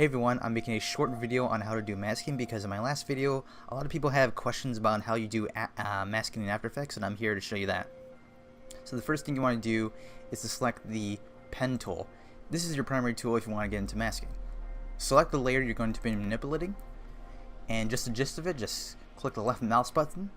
Hey everyone, I'm making a short video on how to do masking because in my last video, a lot of people have questions about how you do masking in After Effects, and I'm here to show you that. So the first thing you want to do is to select the pen tool. This is your primary tool if you want to get into masking. Select the layer you're going to be manipulating, and just the gist of it, just click the left mouse button,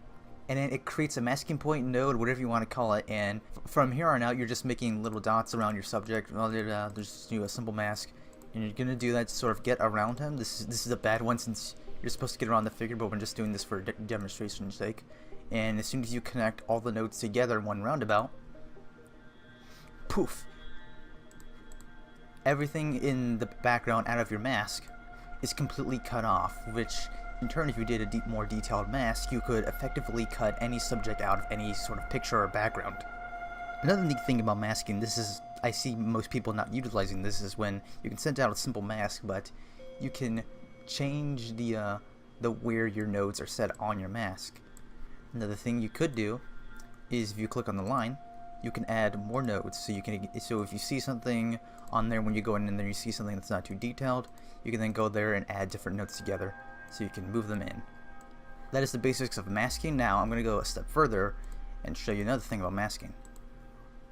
and then it creates a masking point node, whatever you want to call it, and from here on out you're just making little dots around your subject. Well, there's a simple mask. And you're gonna do that to sort of get around him. This is a bad one since you're supposed to get around the figure, but we're just doing this for demonstration's sake. And as soon as you connect all the nodes together in one roundabout, poof! Everything in the background out of your mask is completely cut off, which in turn, if you did a more detailed mask, you could effectively cut any subject out of any sort of picture or background. Another neat thing about masking, I see most people not utilizing this, is when you can send out a simple mask, but you can change the where your nodes are set on your mask. Another thing you could do is if you click on the line, you can add more nodes. So if you see something on there, when you go in there, you see something that's not too detailed, you can then go there and add different nodes together, so you can move them in. That is the basics of masking. Now I'm going to go a step further and show you another thing about masking.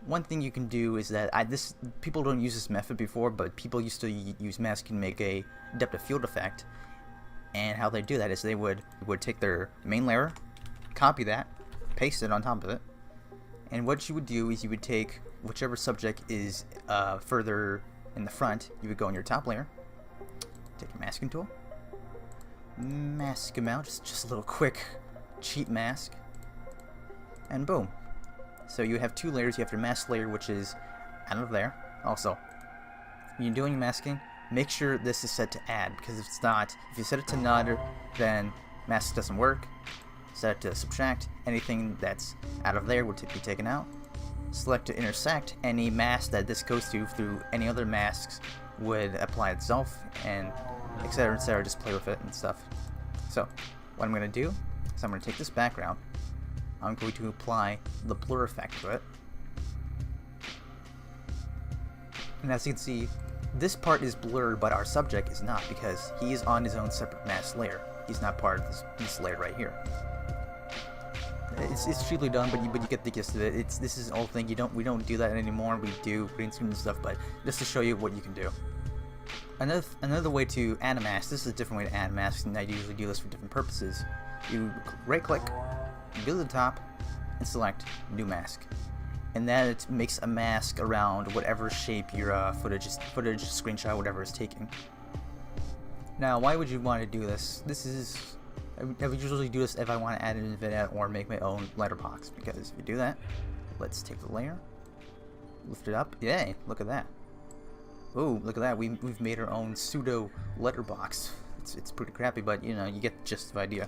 One thing you can do is that people don't use this method before, but people used to use masking to make a depth of field effect. And how they do that is they would take their main layer, copy that, paste it on top of it, and what you would do is you would take whichever subject is further in the front. You would go on your top layer, take your masking tool, mask them out, just a little quick cheap mask, and boom. So you have two layers. You have your mask layer, which is out of there. Also, when you're doing masking, make sure this is set to add, because if it's not, if you set it to none, then mask doesn't work. Set it to subtract. Anything that's out of there will be taken out. Select to intersect. Any mask that this goes to through any other masks would apply itself, and etc. etc. Just play with it and stuff. So what I'm going to do is I'm going to take this background. I'm going to apply the blur effect to it. And as you can see, this part is blurred, but our subject is not, because he is on his own separate mask layer. He's not part of this layer right here. It's cheaply done, but you get the gist of it. This is an old thing. We don't do that anymore. We do green screen and stuff, but just to show you what you can do. Another way to add a mask. This is a different way to add a mask, and I usually do this for different purposes. You right click, go to the top, and select new mask, and that makes a mask around whatever shape your footage screenshot, whatever is taking. Now, why would you want to do this? I would usually do this if I want to add an vignette or make my own letterbox, because if you do that, let's take the layer, lift it up. Yay! Look at that. Ooh, look at that. We've made our own pseudo letterbox. It's pretty crappy, but you know, you get the gist of the idea.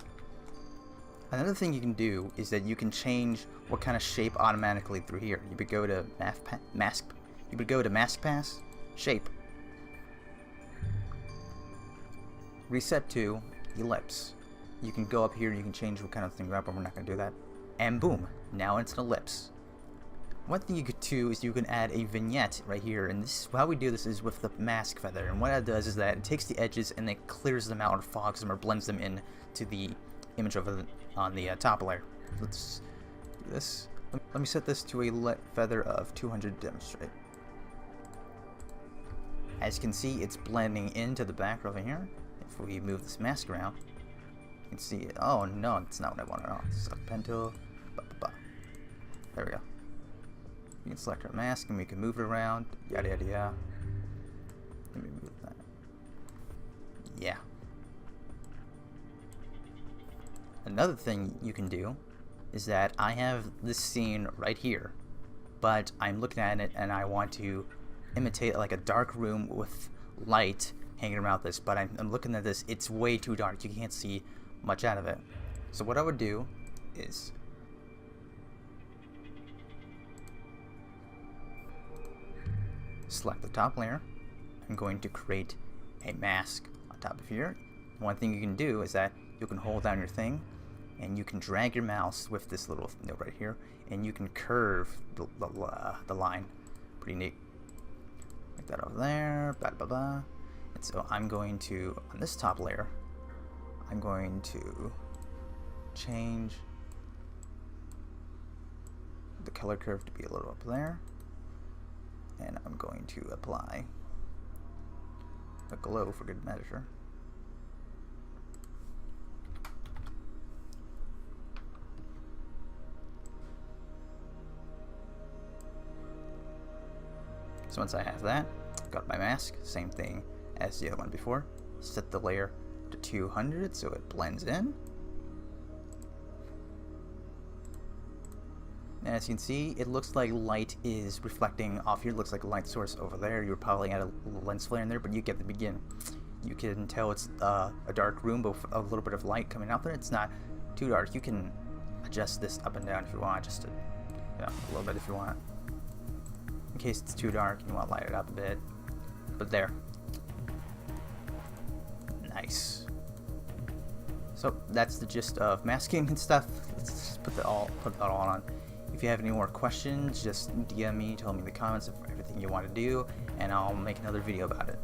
Another thing you can do is that you can change what kind of shape automatically through here. You would go to mask pass, shape, reset to ellipse. You can go up here, you can change what kind of thing you're up, but we're not going to do that. And boom, now it's an ellipse. One thing you could do is you can add a vignette right here, and this how we do this is with the mask feather. And what that does is that it takes the edges and it clears them out or fogs them or blends them in to the image on the top layer. Let's do this. Let me set this to a feather of 200 to demonstrate. As you can see, it's blending into the back over here. If we move this mask around, you can see it. Oh no, it's not what I wanted. Select pen tool. There we go. We can select our mask and we can move it around. Yada yada yada. Let me move that. Yeah. Another thing you can do is that I have this scene right here, but I'm looking at it and I want to imitate like a dark room with light hanging around this, but I'm looking at this, it's way too dark, you can't see much out of it. So what I would do is select the top layer. I'm going to create a mask on top of here. One thing you can do is that you can hold down your thing and you can drag your mouse with this little note right here, and you can curve the line. Pretty neat. Make that over there. Blah blah blah. And so I'm going to, on this top layer, I'm going to change the color curve to be a little up there, and I'm going to apply a glow for good measure. So once I have that, got my mask, same thing as the other one before. Set the layer to 200 so it blends in. And as you can see, it looks like light is reflecting off here. It looks like a light source over there. You're probably at a lens flare in there, but you get the begin. You can tell it's a dark room, but with a little bit of light coming out there. It's not too dark. You can adjust this up and down if you want, just to, a little bit if you want. In case it's too dark and you want to light it up a bit. But there. Nice. So that's the gist of masking and stuff. Let's just put that all on. If you have any more questions, just DM me, tell me in the comments of everything you want to do, and I'll make another video about it.